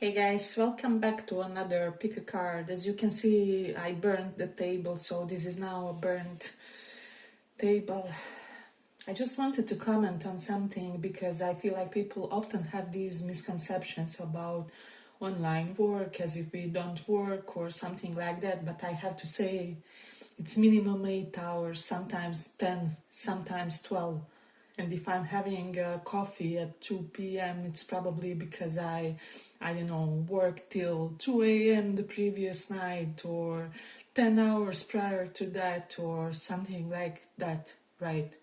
Hey guys, welcome back to another pick a card. As you can see, I burned the table, so this is now a burnt table. I just wanted to comment on something because I feel like people often have these misconceptions about online work, as if we don't work or something like that, but I have to say it's minimum 8 hours, sometimes 10, sometimes 12. And if I'm having coffee at 2 p.m., it's probably because I don't know, worked till 2 a.m. the previous night or 10 hours prior to that or something like that, right?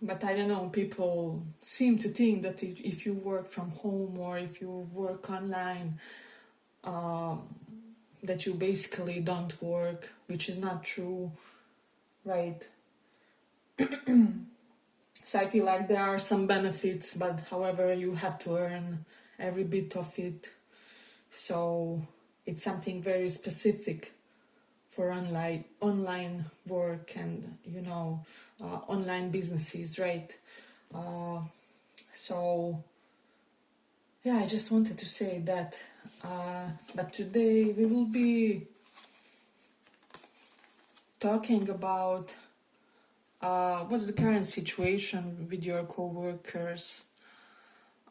But I don't know, people seem to think that if you work from home or if you work online, that you basically don't work, which is not true, right? So I feel like there are some benefits, but however, you have to earn every bit of it. So it's something very specific for online work and, online businesses, right? So yeah, I just wanted to say that. But today we will be talking about what's the current situation with your coworkers.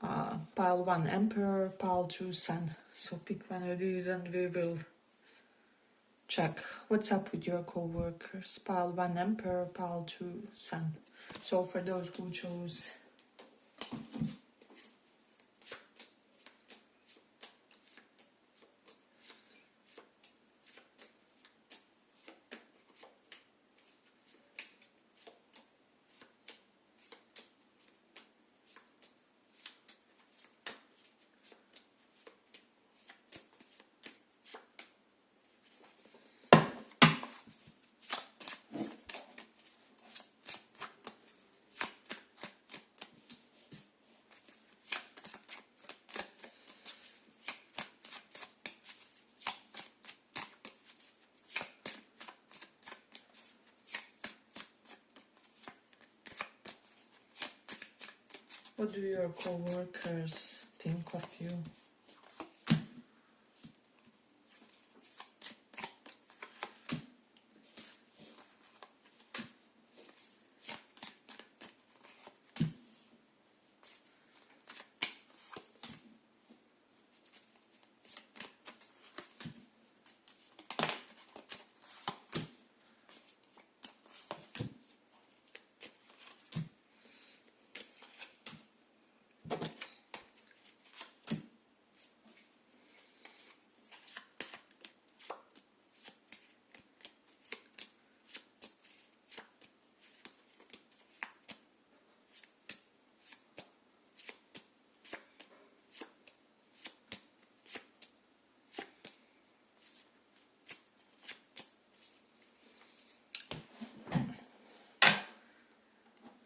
Pile 1 Emperor, pile 2 Sun. So pick one of these and we will check what's up with your co-workers. Pile 1 Emperor, pile 2 Sun. So for those who chose what do your co-workers think of you?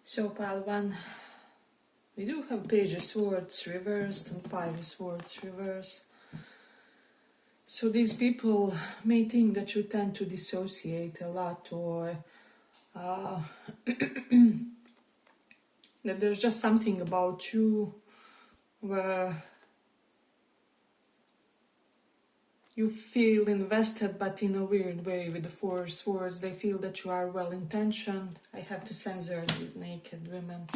So pile 1, we do have Page of Swords reversed and 5 of Swords reversed. So these people may think that you tend to dissociate a lot, or that there's just something about you where you feel invested, but in a weird way. With the 4 of Swords, they feel that you are well-intentioned. I have to censor these naked women.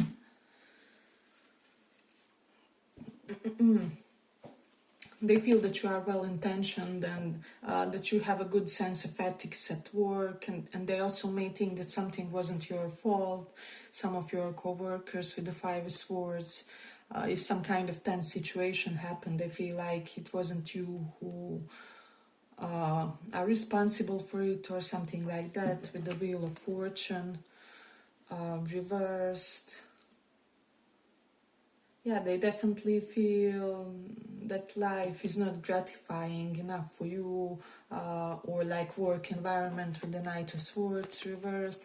They feel that you are well-intentioned and that you have a good sense of ethics at work, and they also may think that something wasn't your fault. Some of your co-workers with the 5 of Swords, if some kind of tense situation happened, they feel like it wasn't you who are responsible for it or something like that. With the Wheel of Fortune reversed. Yeah, they definitely feel that life is not gratifying enough for you, or like work environment with the Knight of Swords reversed.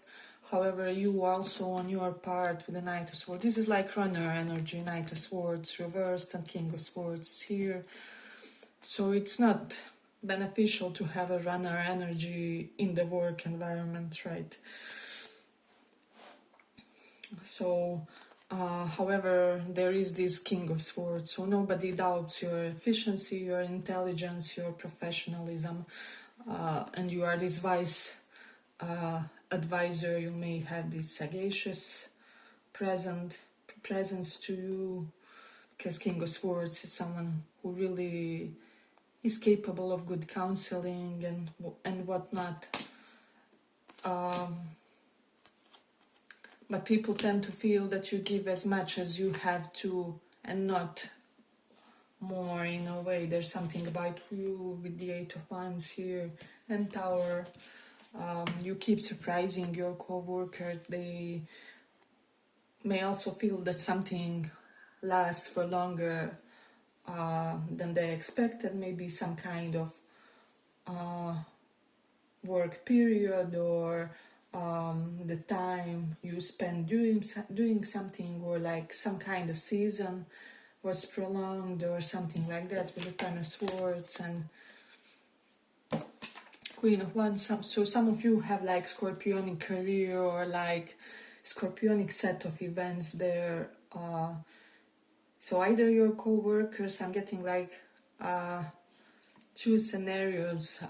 However, you also on your part with the Knight of Swords. This is like runner energy, Knight of Swords reversed and King of Swords here. So it's not beneficial to have a runner energy in the work environment, right? So However, there is this King of Swords, so nobody doubts your efficiency, your intelligence, your professionalism, and you are this wise advisor. You may have this sagacious presence to you, because King of Swords is someone who really is capable of good counseling and whatnot. But people tend to feel that you give as much as you have to and not more in a way. There's something about you with the Eight of Wands here and Tower. You keep surprising your co-worker. They may also feel that something lasts for longer than they expected. Maybe some kind of work period, or the time you spend doing something, or like some kind of season was prolonged or something like that, with the Ten of Swords and Queen of Wands. So some of you have like scorpionic career, or like scorpionic set of events there. So either your co-workers, I'm getting like two scenarios.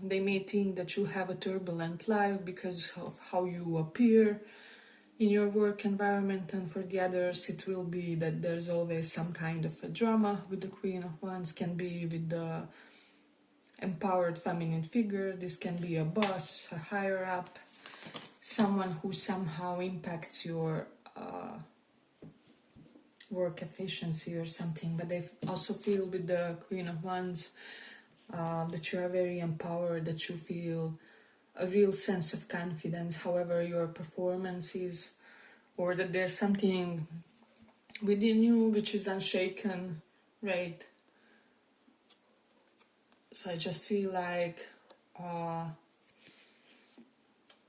They may think that you have a turbulent life because of how you appear in your work environment, and for the others it will be that there's always some kind of a drama with the Queen of Wands. Can be with the empowered feminine figure. This can be a boss, a higher up, someone who somehow impacts your work efficiency or something. But they also feel with the Queen of Wands that you are very empowered, that you feel a real sense of confidence, however your performance is, or that there's something within you which is unshaken, right? So I just feel like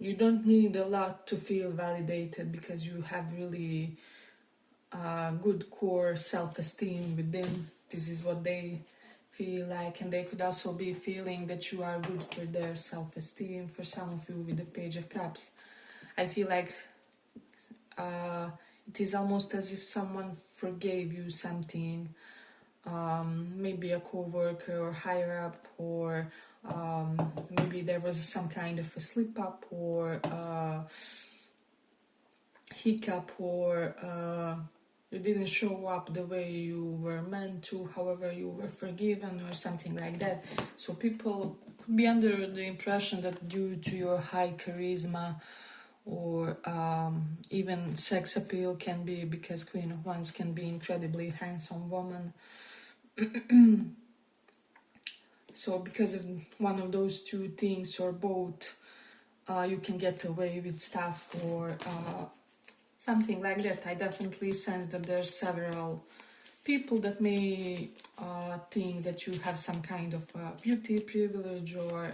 you don't need a lot to feel validated, because you have really good core self-esteem within. This is what they feel like, and they could also be feeling that you are good for their self-esteem. For some of you with the Page of Cups, I feel like it is almost as if someone forgave you something, maybe a co-worker or higher up, or maybe there was some kind of a slip up, or hiccup, or you didn't show up the way you were meant to, however you were forgiven, or something like that. So people could be under the impression that due to your high charisma, or even sex appeal, can be because Queen of Wands can be incredibly handsome woman. So because of one of those two things, or both, you can get away with stuff, or something like that. I definitely sense that there's several people that may think that you have some kind of beauty privilege, or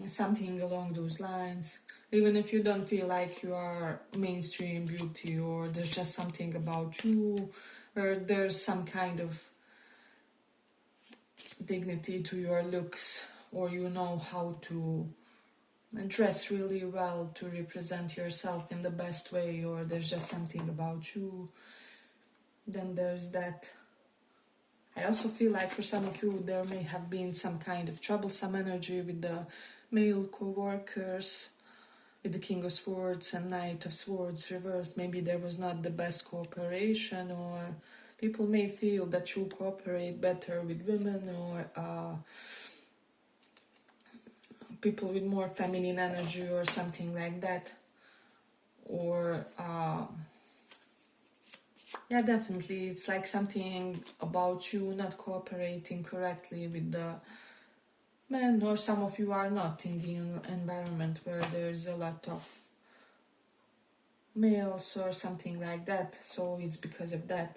something along those lines. Even if you don't feel like you are mainstream beauty, or there's just something about you, or there's some kind of dignity to your looks, or you know how to dress really well to represent yourself in the best way, or there's just something about you, then there's that. I also feel like for some of you there may have been some kind of troublesome energy with the male co-workers, with the King of Swords and Knight of Swords reversed. Maybe there was not the best cooperation, or people may feel that you cooperate better with women, or people with more feminine energy, or something like that. Or yeah, definitely it's like something about you not cooperating correctly with the men, or some of you are not in the environment where there's a lot of males or something like that, so it's because of that.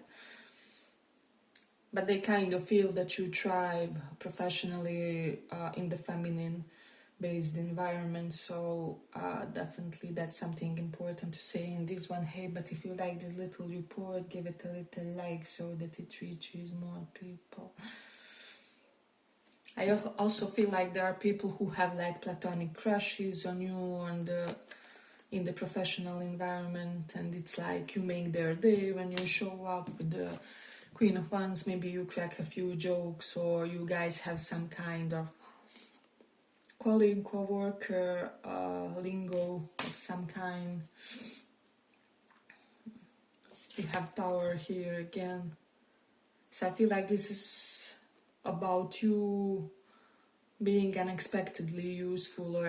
But they kind of feel that you thrive professionally in the feminine based environment, so definitely that's something important to say in this one. Hey, but if you like this little report, give it a little like so that it reaches more people. I also feel like there are people who have like platonic crushes on you, and in the professional environment, and it's like you make their day when you show up with the Queen of Wands. Maybe you crack a few jokes, or you guys have some kind of colleague, co-worker lingo of some kind. You have power here again. So I feel like this is about you being unexpectedly useful or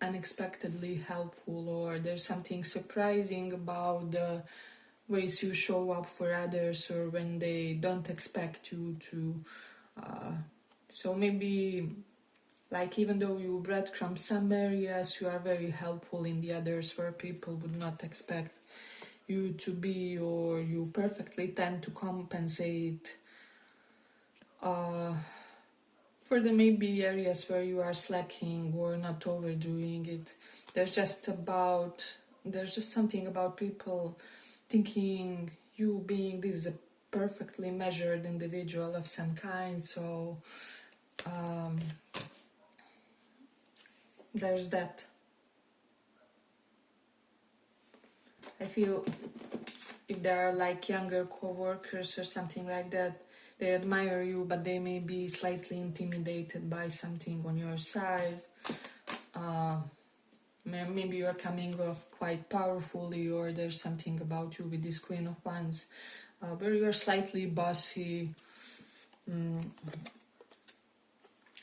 unexpectedly helpful, or there's something surprising about the ways you show up for others, or when they don't expect you to. So maybe, like, even though you breadcrumb some areas, you are very helpful in the others where people would not expect you to be, or you perfectly tend to compensate for the maybe areas where you are slacking or not overdoing it. There's just something about people thinking you being this a perfectly measured individual of some kind. So there's that. I feel if there are like younger co-workers or something like that, they admire you, but they may be slightly intimidated by something on your side. Maybe you're coming off quite powerfully, or there's something about you with this Queen of Wands where you're slightly bossy.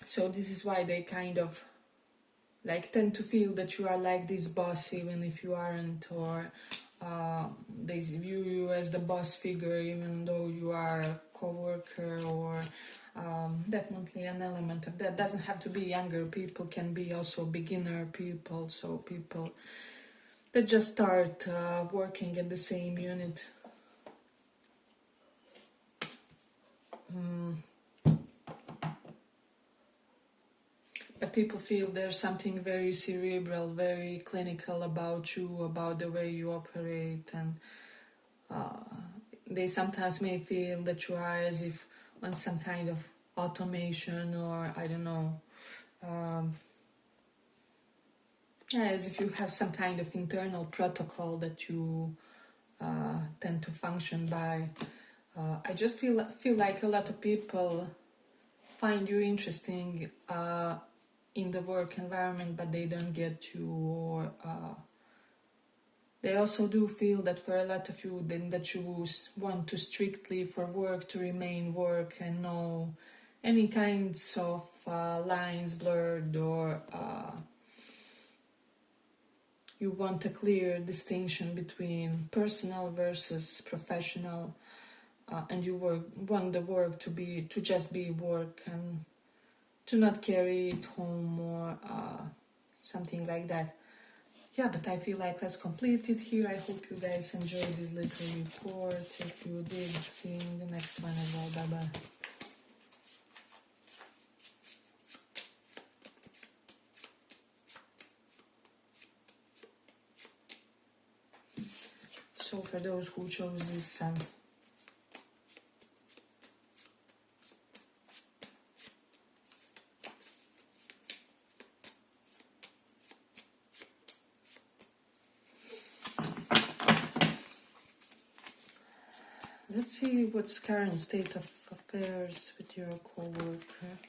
So this is why they kind of like tend to feel that you are like this boss even if you aren't, or they view you as the boss figure even though you are a co-worker, or definitely an element of that. Doesn't have to be younger people, can be also beginner people, so people that just start working at the same unit. But people feel there's something very cerebral, very clinical about you, about the way you operate, and they sometimes may feel that you are as if on some kind of automation, or I don't know, as if you have some kind of internal protocol that you tend to function by. I just feel like a lot of people find you interesting in the work environment, but they don't get you, or they also do feel that for a lot of you, then that you want to strictly for work to remain work and no any kinds of lines blurred, or you want a clear distinction between personal versus professional, and you want the work to just be work and to not carry it home, or something like that. Yeah, but I feel like let's complete it here. I hope you guys enjoyed this little report. If you did, see you in the next one as well. Bye bye. So for those who chose this let's see what's current state of affairs with your co-worker.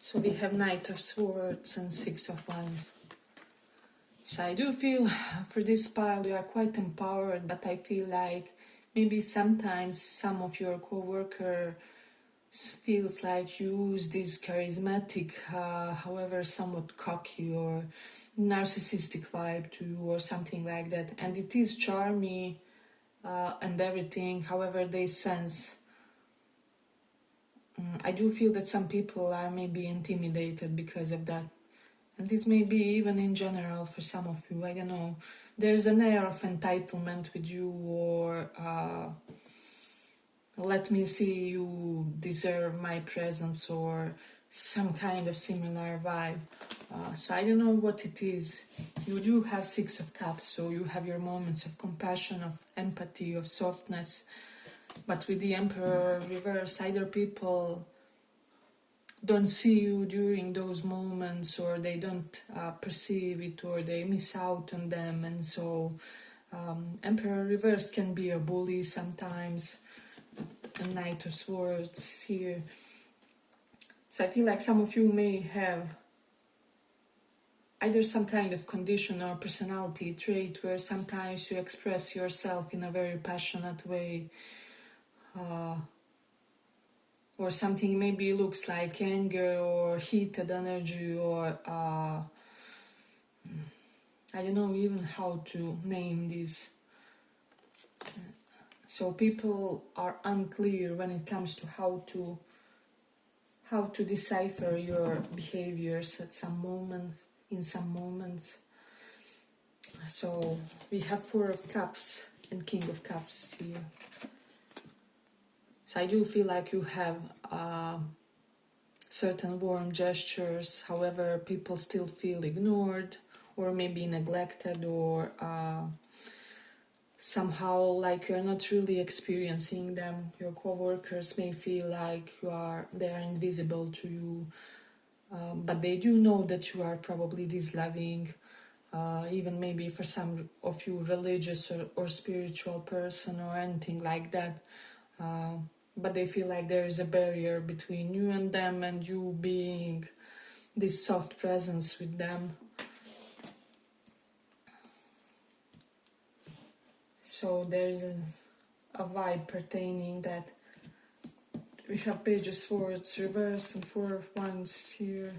So we have Knight of Swords and Six of Wands. So I do feel for this pile you are quite empowered, but I feel like maybe sometimes some of your co-worker feels like you use this charismatic, however somewhat cocky or narcissistic vibe to you, or something like that. And it is charmy and everything, however they sense. I do feel that some people are maybe intimidated because of that. And this may be even in general for some of you, I don't know. There's an air of entitlement with you, or let me see, you deserve my presence, or some kind of similar vibe. So I don't know what it is. You do have Six of Cups, so you have your moments of compassion, of empathy, of softness. But with the Emperor reversed, either people don't see you during those moments, or they don't perceive it, or they miss out on them. And so Emperor reversed can be a bully sometimes. The Knight of Swords here. So I feel like some of you may have either some kind of condition or personality trait where sometimes you express yourself in a very passionate way, or something maybe looks like anger or heated energy, or I don't know even how to name this. So people are unclear when it comes to how to decipher your behaviors at some moment, in some moments. So we have Four of Cups and King of Cups here. So I do feel like you have certain warm gestures, however people still feel ignored or maybe neglected, or somehow like you're not really experiencing them. Your co-workers may feel like they are invisible to you, but they do know that you are probably this loving, even maybe for some of you religious or spiritual person or anything like that. But they feel like there is a barrier between you and them, and you being this soft presence with them. So there's a vibe pertaining that we have Page of Swords reversed and Four of Wands here.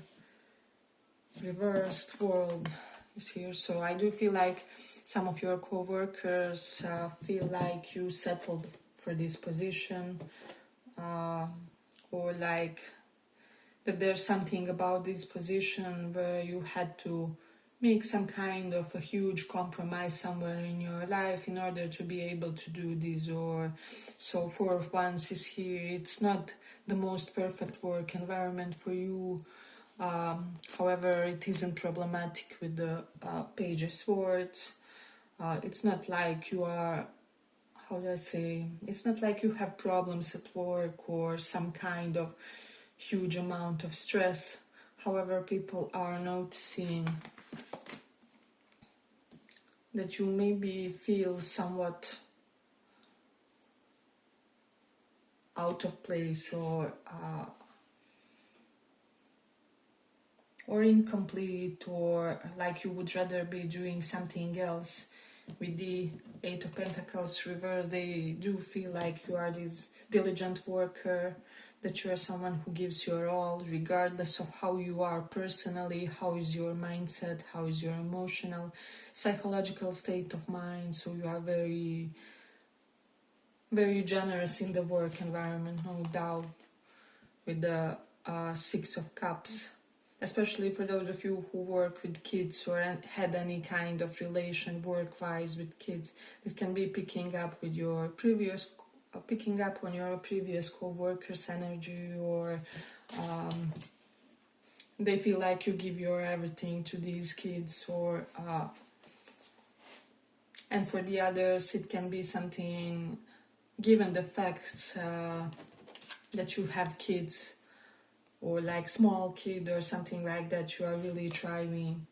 Reversed World is here. So I do feel like some of your co-workers feel like you settled for this position, or like that there's something about this position where you had to make some kind of a huge compromise somewhere in your life in order to be able to do this. Or so Four of Wands is here. It's not the most perfect work environment for you. However, it isn't problematic with the Page of Swords. It's not like you are, how do I say, it's not like you have problems at work or some kind of huge amount of stress. However, people are noticing that you maybe feel somewhat out of place, or incomplete, or like you would rather be doing something else. With the Eight of Pentacles reversed, they do feel like you are this diligent worker, that you are someone who gives your all, regardless of how you are personally, how is your mindset, how is your emotional, psychological state of mind. So you are very, very generous in the work environment, no doubt, with the Six of Cups. Especially for those of you who work with kids or had any kind of relation work-wise with kids. This can be picking up on your previous co-workers' energy, or they feel like you give your everything to these kids, or and for the others it can be something, given the facts that you have kids, or like small kid or something like that, you are really thriving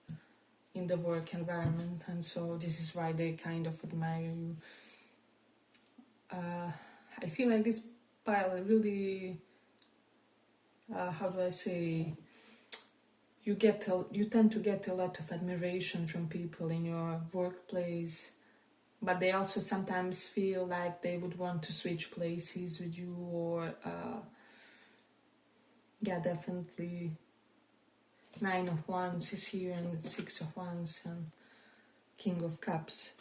in the work environment, and so this is why they kind of admire you. I feel like this pile really, how do I say, you tend to get a lot of admiration from people in your workplace, but they also sometimes feel like they would want to switch places with you, or yeah, definitely. Nine of Wands is here, and Six of Wands and King of Cups.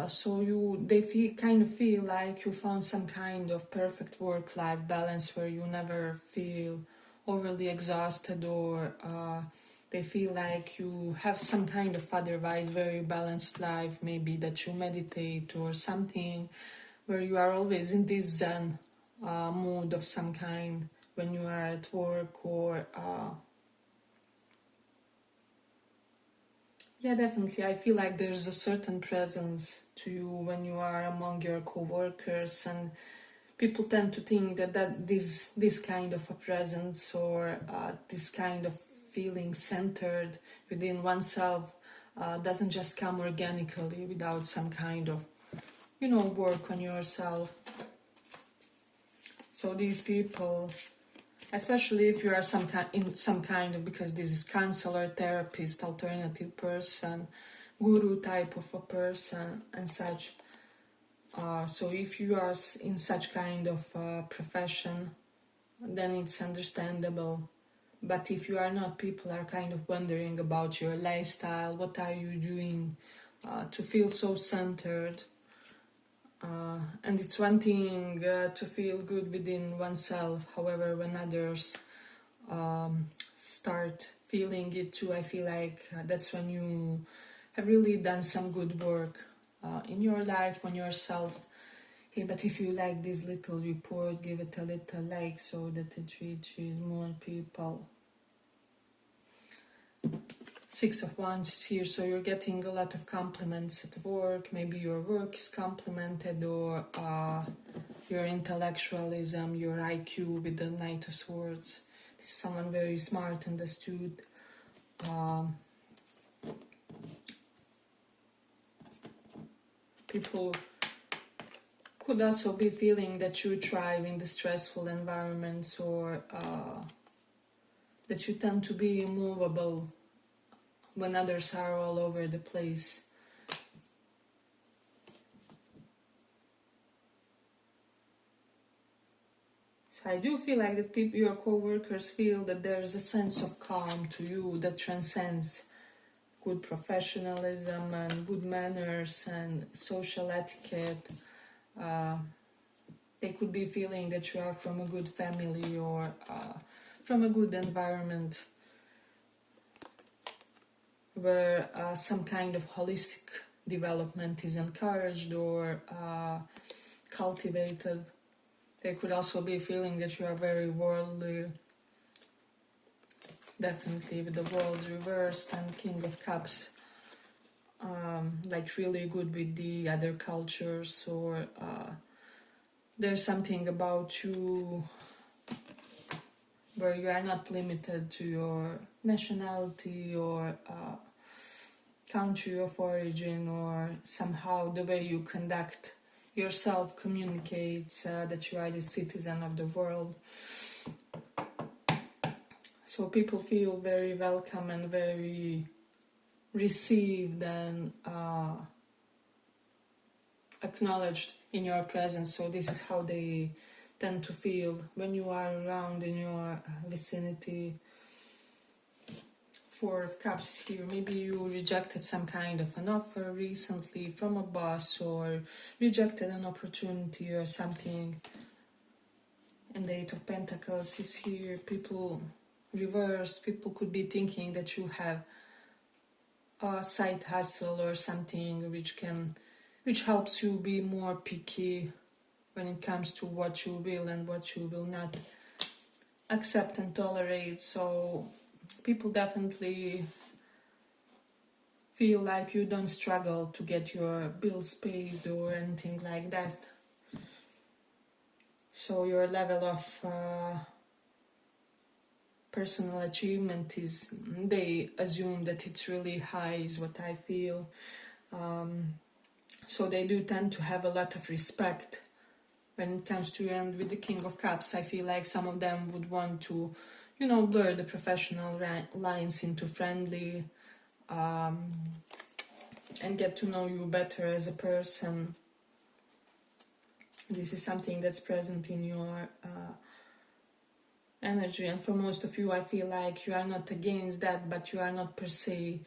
So they kind of feel like you found some kind of perfect work-life balance where you never feel overly exhausted, or They feel like you have some kind of otherwise very balanced life, maybe that you meditate or something, where you are always in this zen mood of some kind when you are at work, or yeah, definitely. I feel like there's a certain presence to you when you are among your coworkers, and people tend to think that this kind of a presence, or this kind of feeling centered within oneself doesn't just come organically without some kind of, work on yourself. So these people, especially if you are in some kind of, because this is counselor, therapist, alternative person, guru type of a person and such. So if you are in such kind of profession, then it's understandable. But if you are not, people are kind of wondering about your lifestyle. What are you doing to feel so centered? And it's one thing to feel good within oneself. However, when others start feeling it too, I feel like that's when you have really done some good work in your life, on yourself. Hey, but if you like this little report, give it a little like so that it reaches more people. Six of Wands is here, so you're getting a lot of compliments at work. Maybe your work is complimented, or your intellectualism, your IQ with the Knight of Swords. This is someone very smart and astute. People could also be feeling that you thrive in the stressful environments, or that you tend to be immovable when others are all over the place. So I do feel like that your co-workers feel that there's a sense of calm to you that transcends good professionalism and good manners and social etiquette. They could be feeling that you are from a good family, or from a good environment where some kind of holistic development is encouraged or cultivated. They could also be feeling that you are very worldly, definitely with the world reversed and King of Cups, like really good with the other cultures, or there's something about you where you are not limited to your nationality or country of origin, or somehow the way you conduct yourself communicates that you are the citizen of the world. So people feel very welcome and very received and acknowledged in your presence. So this is how they tend to feel when you are around in your vicinity. Four of Cups is here. Maybe you rejected some kind of an offer recently from a boss, or rejected an opportunity or something. And the Eight of Pentacles is here. People reversed. People could be thinking that you have a side hustle or something which helps you be more picky when it comes to what you will and what you will not accept and tolerate. So people definitely feel like you don't struggle to get your bills paid or anything like that. So your level of personal achievement is, they assume that it's really high, is what I feel. So they do tend to have a lot of respect when it comes to you. And with the King of Cups, I feel like some of them would want to, blur the professional lines into friendly, and get to know you better as a person. This is something that's present in your energy, and for most of you, I feel like you are not against that, but you are not per se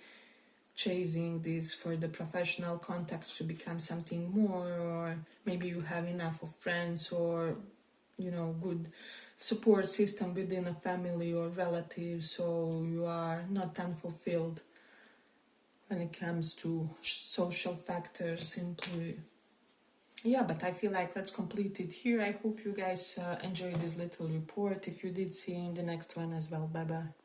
chasing this for the professional contacts to become something more, or maybe you have enough of friends or you know, good support system within a family or relatives, so you are not unfulfilled when it comes to social factors simply. Yeah, but I feel like let's complete it here. I hope you guys enjoyed this little report. If you did, see you in the next one as well. Bye bye.